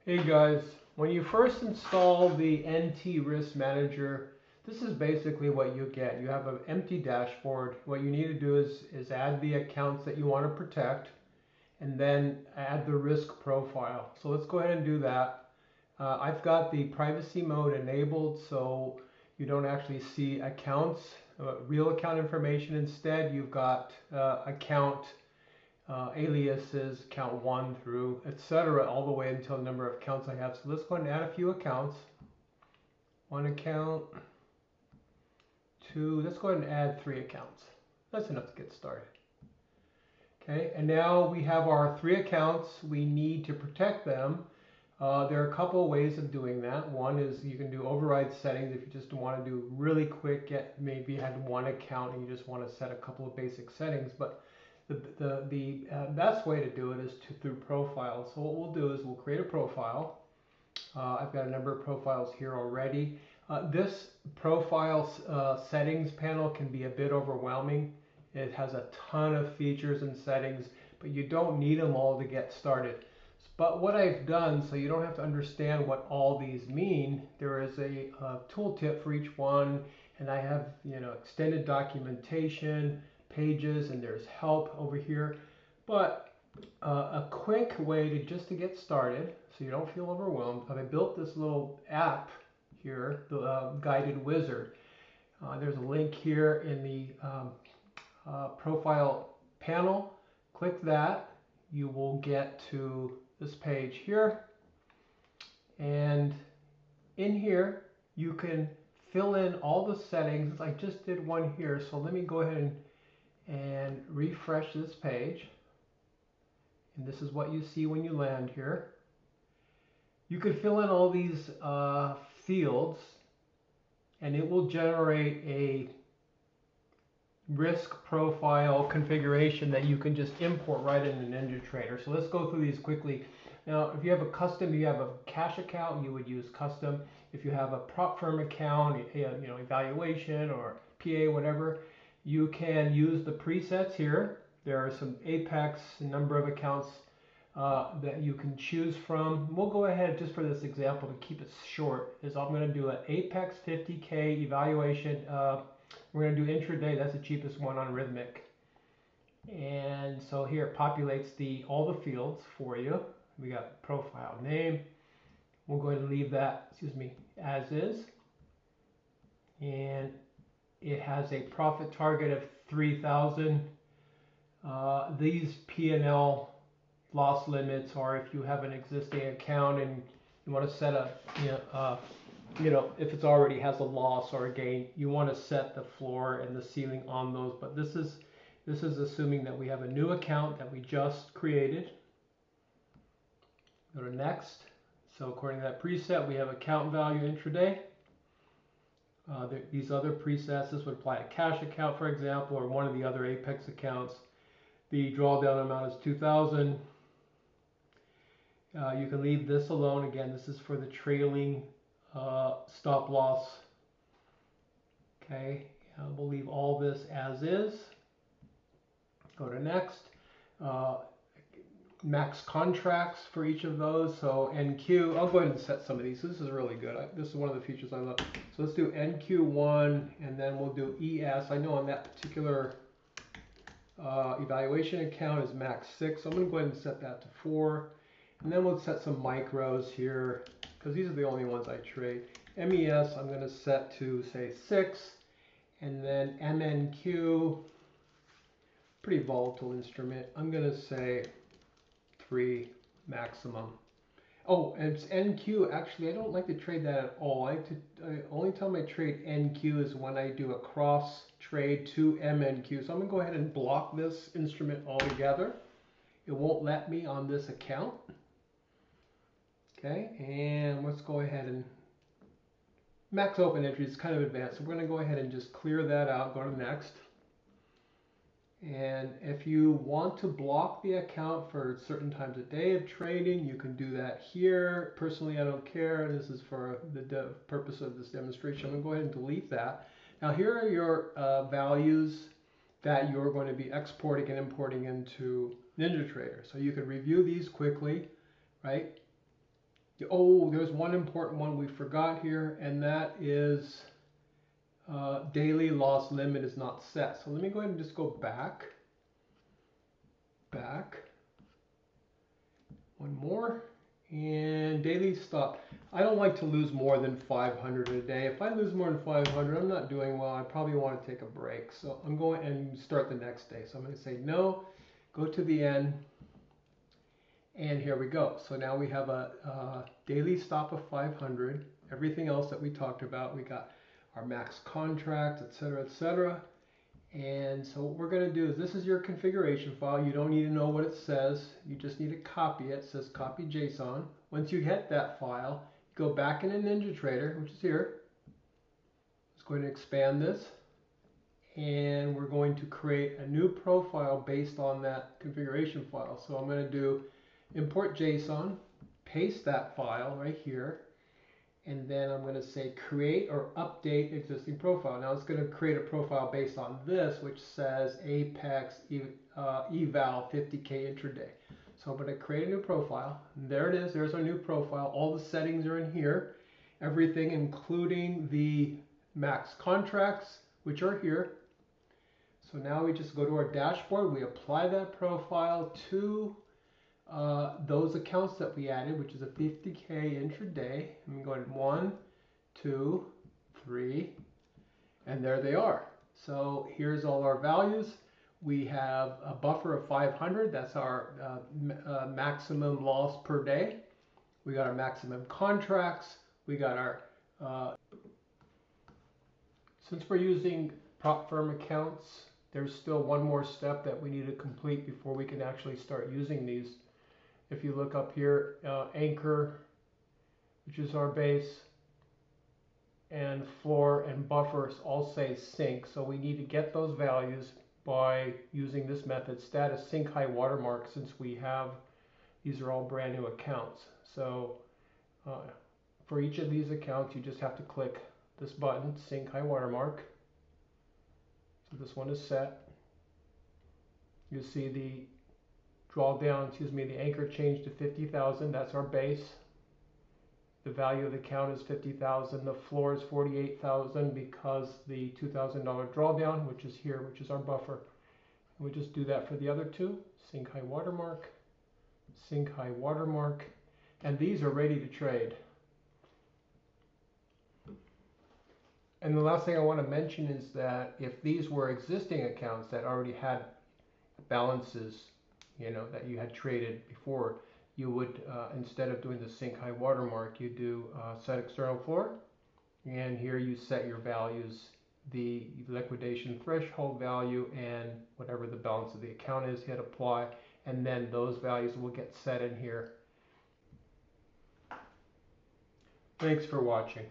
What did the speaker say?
Hey guys, when you first install the NT Risk Manager, this is basically what you get. You have an empty dashboard. What you need to do is add the accounts that you want to protect and then add the risk profile. So let's go ahead and do that. I've got the privacy mode enabled so you don't actually see accounts, real account information. Instead, you've got account aliases, count 1 through etc. all the way until the number of accounts I have. So let's go ahead and add a few accounts. One account, two, let's go ahead and add 3 accounts. That's enough to get started. Okay, and now we have our 3 accounts. We need to protect them. There are a couple of ways of doing that. One is you can do override settings if you just want to do really quick, maybe you had one account and you just want to set a couple of basic settings. But the best way to do it is through profiles. So what we'll do is we'll create a profile. I've got a number of profiles here already. This profile settings panel can be a bit overwhelming. It has a ton of features and settings, but you don't need them all to get started. But what I've done, so you don't have to understand what all these mean, there is a tooltip for each one, and I have extended documentation, pages, and there's help over here. But a quick way to get started, so you don't feel overwhelmed, I built this little app here, the guided wizard. There's a link here in the profile panel. Click that. You will get to this page here, and in here you can fill in all the settings. I just did one here, so let me go ahead and refresh this page, and this is what you see when you land here. You could fill in all these fields and it will generate a risk profile configuration that you can just import right into NinjaTrader. So let's go through these quickly. Now, if you have a cash account, you would use custom. If you have a prop firm account, evaluation or PA, whatever, you can use the presets here. There are some Apex number of accounts that you can choose from. We'll go ahead just for this example to keep it short. I'm going to do an Apex 50K evaluation. We're going to do intraday. That's the cheapest one on Rhythmic. And so here it populates all the fields for you. We got profile name. We'll go ahead and leave that, as is. And it has a profit target of 3,000. These P&L loss limits are if you have an existing account and you want to set if it already has a loss or a gain, you want to set the floor and the ceiling on those. But this is assuming that we have a new account that we just created. Go to next. So according to that preset, we have account value intraday. These other presets, this would apply to cash account, for example, or one of the other Apex accounts. The drawdown amount is 2,000. You can leave this alone. Again, this is for the trailing stop loss. Okay, we'll leave all this as is. Go to next. Max contracts for each of those. So NQ, I'll go ahead and set some of these. This is really good. This is one of the features I love. So let's do NQ1 and then we'll do ES. I know on that particular evaluation account is max 6. So I'm going to go ahead and set that to 4. And then we'll set some micros here because these are the only ones I trade. MES I'm going to set to say 6. And then MNQ, pretty volatile instrument, I'm going to say 3 maximum. Oh, and it's NQ. Actually, I don't like to trade that at all. Only time I trade NQ is when I do a cross trade to MNQ. So I'm going to go ahead and block this instrument altogether. It won't let me on this account. Okay, and let's go ahead and max open entry is kind of advanced. So we're going to go ahead and just clear that out, go to next. And if you want to block the account for certain times a day of trading, you can do that here. Personally, I don't care. This is for the purpose of this demonstration. I'm going to go ahead and delete that. Now here are your values that you're going to be exporting and importing into NinjaTrader. So you can review these quickly, right? Oh, there's one important one we forgot here, and that is daily loss limit is not set. So let me go ahead and just go back. One more. And daily stop. I don't like to lose more than 500 a day. If I lose more than 500, I'm not doing well. I probably want to take a break. So I'm going and start the next day. So I'm going to say no, go to the end, and here we go. So now we have a daily stop of 500. Everything else that we talked about, we got our max contract, etc., etc. And so what we're going to do is, this is your configuration file. You don't need to know what it says. You just need to copy it. It says copy JSON. Once you get that file, go back into NinjaTrader, which is here. Let's go ahead and expand this. And we're going to create a new profile based on that configuration file. So I'm going to do import JSON, paste that file right here. And then I'm going to say create or update existing profile. Now it's going to create a profile based on this, which says Apex eval 50K intraday. So I'm going to create a new profile. And there it is. There's our new profile. All the settings are in here. Everything, including the max contracts, which are here. So now we just go to our dashboard. We apply that profile to those accounts that we added, which is a 50K intraday. I'm going 1, 2, 3, and there they are. So here's all our values. We have a buffer of 500. That's our maximum loss per day. We got our maximum contracts. We got our, since we're using prop firm accounts, there's still one more step that we need to complete before we can actually start using these. If you look up here, anchor, which is our base, and floor and buffers all say sync. So we need to get those values by using this method, status sync high watermark, since we have, these are all brand new accounts. So for each of these accounts, you just have to click this button, sync high watermark. So this one is set. You see the drawdown, the anchor changed to 50,000. That's our base. The value of the account is 50,000. The floor is 48,000 because the $2,000 drawdown, which is here, which is our buffer. And we just do that for the other two. Sync high watermark, sync high watermark, and these are ready to trade. And the last thing I want to mention is that if these were existing accounts that already had balances, that you had traded before, you would, instead of doing the sync high watermark, you do set external floor, and here you set your values, the liquidation threshold value and whatever the balance of the account is, hit apply, and then those values will get set in here. Thanks for watching.